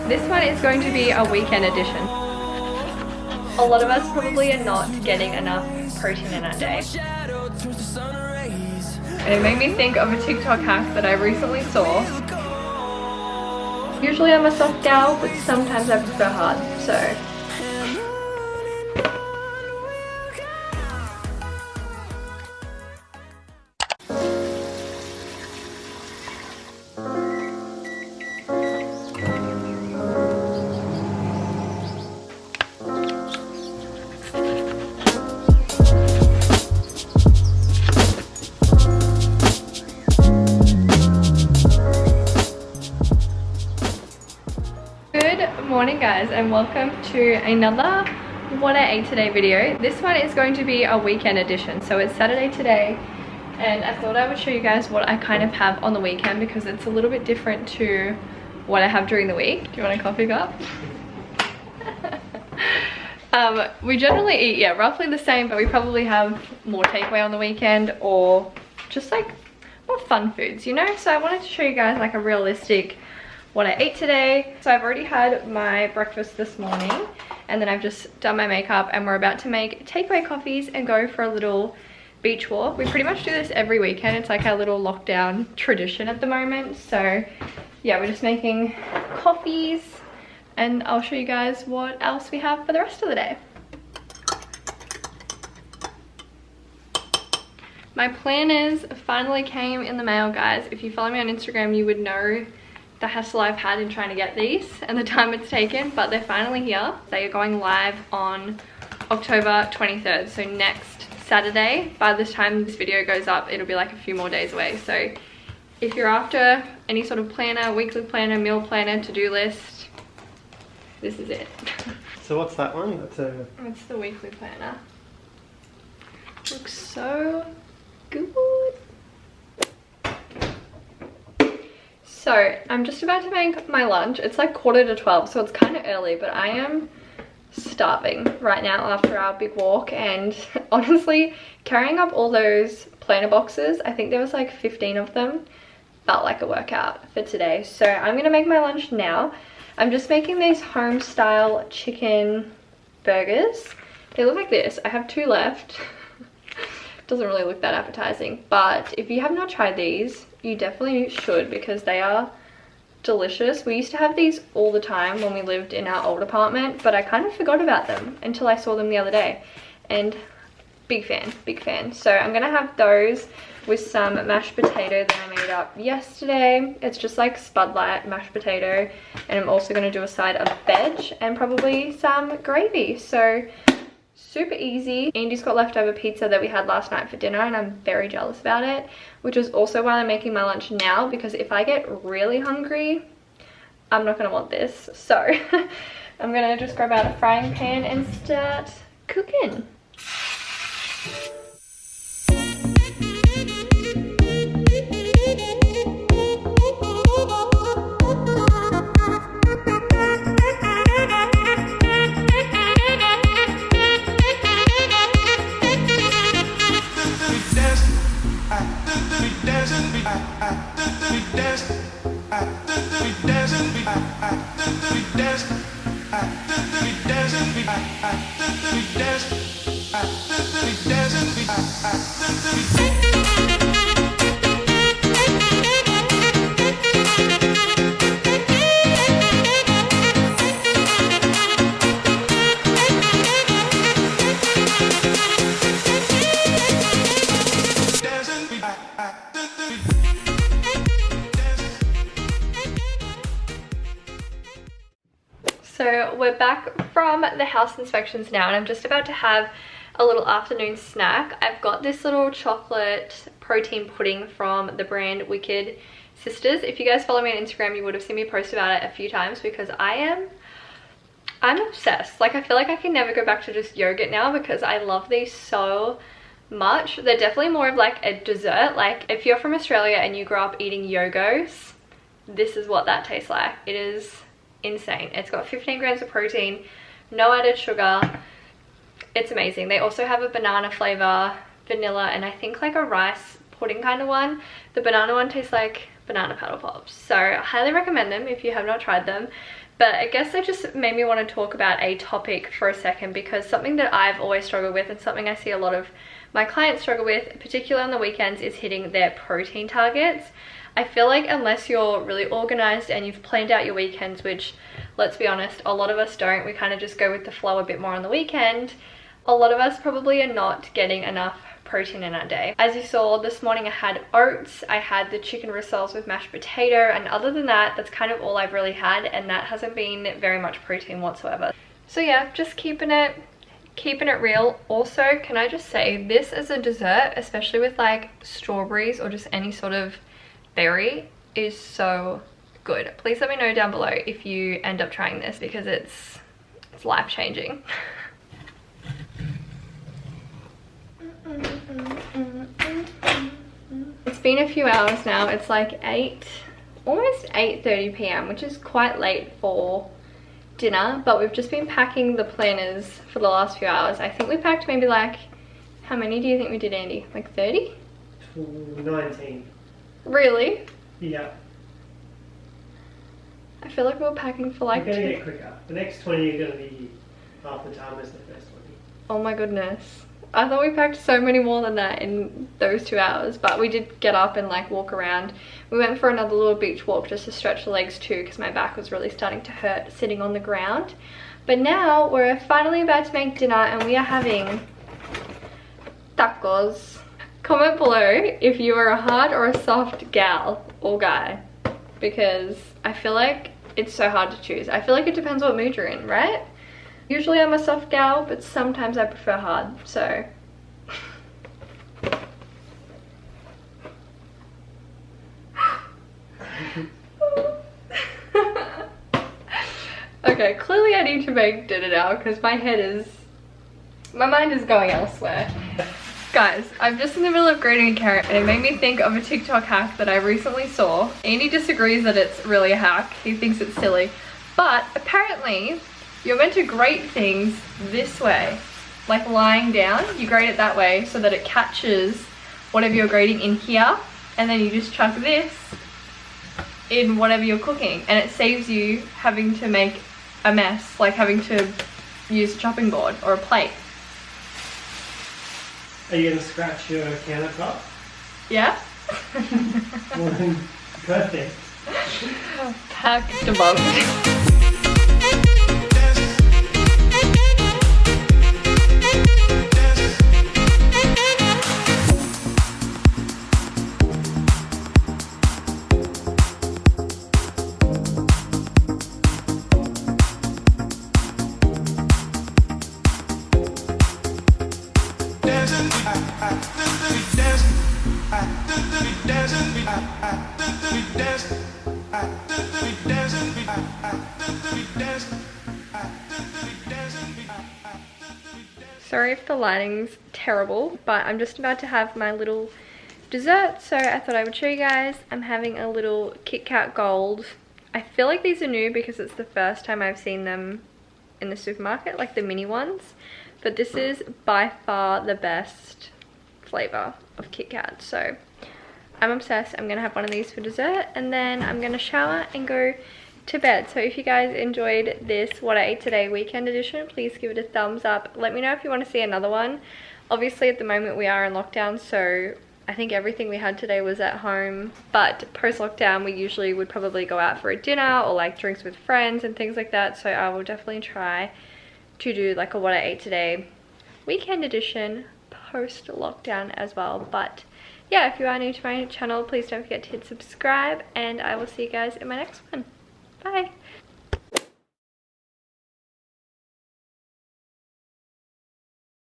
This one is going to be a weekend edition. A lot of us probably are not getting enough protein in our day. And it made me think of a TikTok hack that I recently saw. Usually I'm a soft gal, but sometimes I prefer hard, so. Good morning guys, and welcome to another what I ate today video. This one is going to be a weekend edition, so it's Saturday today, and I thought I would show you guys what I kind of have on the weekend because it's a little bit different to what I have during the week. Do you want a coffee cup? We generally eat, roughly the same, but we probably have more takeaway on the weekend or just like more fun foods, you know? So I wanted to show you guys like a realistic what I ate today. So I've already had my breakfast this morning, and then I've just done my makeup, and we're about to make takeaway coffees and go for a little beach walk. We pretty much do this every weekend. It's like our little lockdown tradition at the moment. So yeah, we're just making coffees, and I'll show you guys what else we have for the rest of the day. My planners finally came in the mail, guys. If you follow me on Instagram, you would know the hassle I've had in trying to get these and the time it's taken, but they're finally here. They are going live on October 23rd, so next Saturday. By the time this video goes up, it'll be like a few more days away. So if you're after any sort of planner, weekly planner, meal planner, to-do list, this is it. So what's that one? It's the weekly planner. Looks so good. So I'm just about to make my lunch. It's like 11:45, so it's kind of early, but I am starving right now after our big walk. And honestly, carrying up all those planner boxes, I think there was like 15 of them, felt like a workout for today. So I'm gonna make my lunch now. I'm just making these home style chicken burgers. They look like this. I have 2 left. Doesn't really look that appetizing, but if you have not tried these, you definitely should because they are delicious. We used to have these all the time when we lived in our old apartment, but I kind of forgot about them until I saw them the other day, and big fan. So I'm gonna have those with some mashed potato that I made up yesterday. It's just like Spud Light mashed potato, and I'm also gonna do a side of veg and probably some gravy. So super easy. Andy's got leftover pizza that we had last night for dinner, and I'm very jealous about it, which is also why I'm making my lunch now, because if I get really hungry, I'm not gonna want this. So I'm gonna just grab out a frying pan and start cooking. So we're back from the house inspections now, and I'm just about to have a little afternoon snack. I've got this little chocolate protein pudding from the brand Wicked Sisters. If you guys follow me on Instagram, you would have seen me post about it a few times because I'm obsessed. Like, I feel like I can never go back to just yogurt now because I love these so much. They're definitely more of like a dessert. Like, if you're from Australia and you grew up eating Yogos, this is what that tastes like. It is insane. It's got 15 grams of protein, no added sugar. It's amazing. They also have a banana flavor, vanilla, and I think like a rice pudding kind of one. The banana one tastes like banana paddle pops. So I highly recommend them if you have not tried them. But I guess that just made me want to talk about a topic for a second, because something that I've always struggled with and something I see a lot of my clients struggle with, particularly on the weekends, is hitting their protein targets. I feel like unless you're really organized and you've planned out your weekends, which, let's be honest, a lot of us don't, we kind of just go with the flow a bit more on the weekend, a lot of us probably are not getting enough protein in our day. As you saw this morning, I had oats, I had the chicken rissoles with mashed potato, and other than that, that's kind of all I've really had, and that hasn't been very much protein whatsoever. So yeah, just keeping it real. Also, can I just say, this as a dessert, especially with like strawberries or just any sort of berry, is so good. Please let me know down below if you end up trying this, because it's life-changing. It's been a few hours now. It's like almost 8:30 p.m, which is quite late for dinner, but we've just been packing the planners for the last few hours. I think we packed maybe like, how many do you think we did, Andy? Like 30? 19. Really? Yeah. I feel like we were packing for like... We're going to get quicker. The next 20 are going to be half the time as the first 20. Oh my goodness. I thought we packed so many more than that in those 2 hours, but we did get up and like walk around. We went for another little beach walk just to stretch the legs too, because my back was really starting to hurt sitting on the ground. But now we're finally about to make dinner, and we are having tacos. Comment below if you are a hard or a soft gal or guy, because I feel like it's so hard to choose. I feel like it depends what mood you're in, right? Usually I'm a soft gal, but sometimes I prefer hard, so. Okay, clearly I need to make dinner now because my mind is going elsewhere. Guys, I'm just in the middle of grating a carrot, and it made me think of a TikTok hack that I recently saw. Andy disagrees that it's really a hack. He thinks it's silly. But apparently, you're meant to grate things this way. Like lying down, you grate it that way so that it catches whatever you're grating in here. And then you just chuck this in whatever you're cooking. And it saves you having to make a mess, like having to use a chopping board or a plate. Are you going to scratch your countertop? Yeah? Well, then, perfect. Pack debunked. Sorry if the lighting's terrible, but I'm just about to have my little dessert, so I thought I would show you guys. I'm having a little Kit Kat Gold. I feel like these are new because it's the first time I've seen them in the supermarket, like the mini ones. But this is by far the best flavor of Kit Kat, so I'm obsessed. I'm gonna have one of these for dessert, and then I'm gonna shower and go to bed. So if you guys enjoyed this What I Ate Today weekend edition, please give it a thumbs up. Let me know if you want to see another one. Obviously at the moment we are in lockdown, so I think everything we had today was at home, but post lockdown we usually would probably go out for a dinner or like drinks with friends and things like that, so I will definitely try to do like a What I Ate Today weekend edition post lockdown as well. But yeah, if you are new to my channel, please don't forget to hit subscribe, and I will see you guys in my next one. Bye.